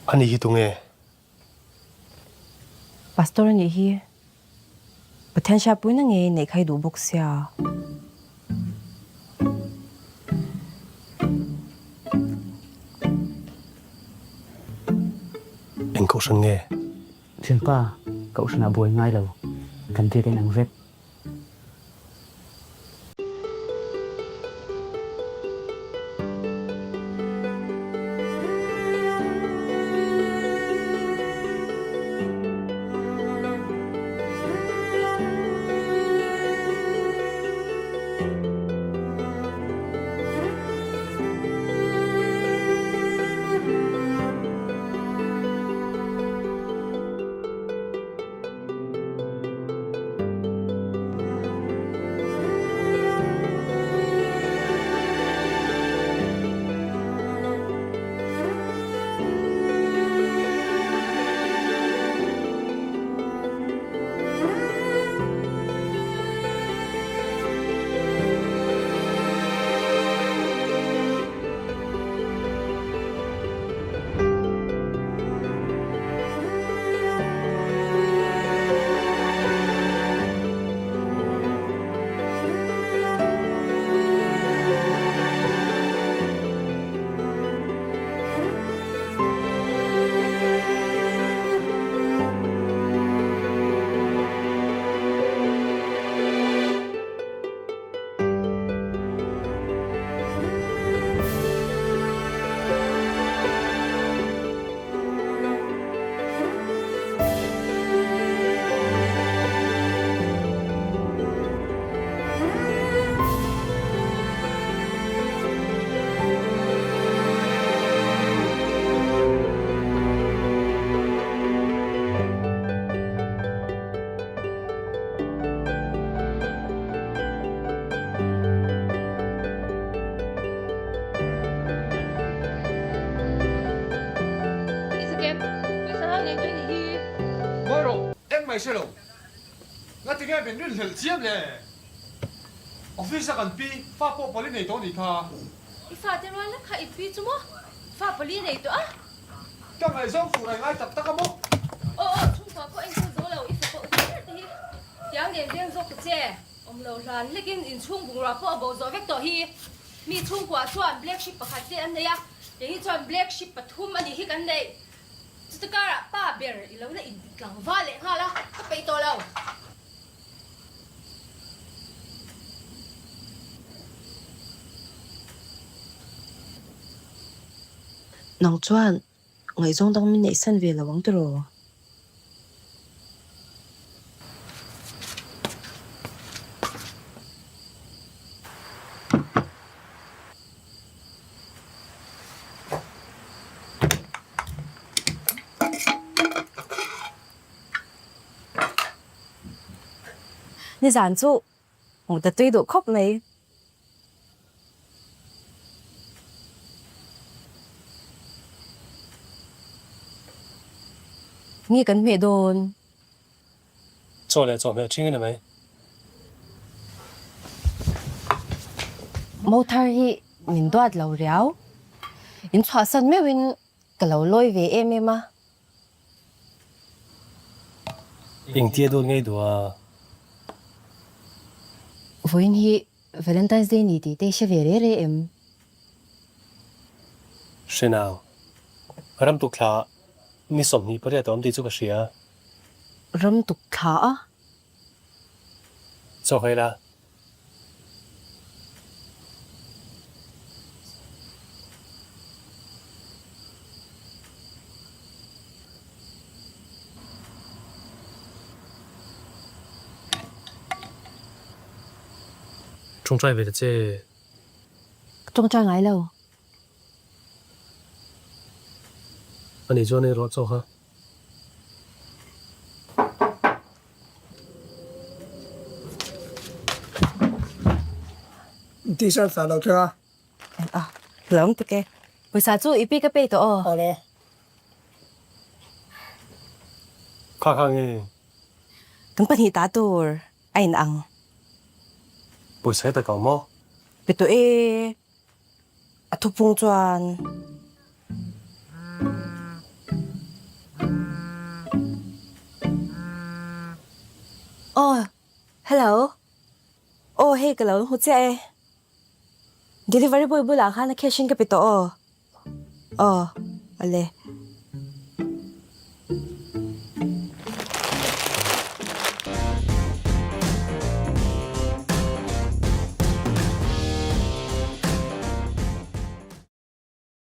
อันนี้ตรงเอ๋พาสตอร์นี่ฮีประเทศชาปุยนั่งเองในใครดูบุกเสียเอ็งก็ช่างเอ๋ Thuyền pa, cậu sẽ là buổi ngay đầu, cần thiết cái nắng vết.ใช่หรองั้นที่นี่เป็นเรื่องเหลือเทียมเลยออฟฟิศกันปีฟ้าพอปลิในตัวนี้ค่ะอีฟ้าเต็มวันแล้วค่ะอีปีจุ๊มั้ฟ้าปลิในตัวอ่ะก็ไงส่งสู่รายงานจับตะกมุกโอ้ชุ่มฟ้าก็เอ็งช่วยโซ่เราอีฟ้าก็อุ้ยทียังเรียนเรียนโซ่ก็เจ้อมเราร้านเล็กอินชุ่มบุงราพ่อบอกโซ่เวกตัวฮีมีชุ่มกว่าชวน black ship ประคัตเจอันเดียอย่างนี้ชวน black ship ปฐุมอันนี้ฮิกันได้จุดการะป้าเบียร์อีเราเนี่ยอินกลางฟ้าเลยฮะล่ะก็ไปตัวเราน้องจวนไงจงต้องมีในสันเวลวังตัว你站住！我的对头曲你。你跟咩โดน做了做没有听见没冇睇起面多流了因查實咩ဝင်個流來về em嘛 เอ็งเตี้ยโดนไงตัว Voin hi Valentine's Day ni ti te cheverere em ใช่nàoรำตุกลามีสมนี้ประเดี๋ยวตอมตีจุกเสีย ram tuk kha 做回啦中在为的这 trong trang ai lâu 那你做那个做哈第三三楼车啊， à lớn tụi cái buổi sáng chú ít biết cái bê tổ 好嘞。 看看诶 từng bắt hi tá tour ai nặng 不使得搞么 bị tụi à thu phong tròn Oh, hello. Oh, hey, kalau hu che. Delivery boy bula kha na cashin ka pito oh. Oh, ale.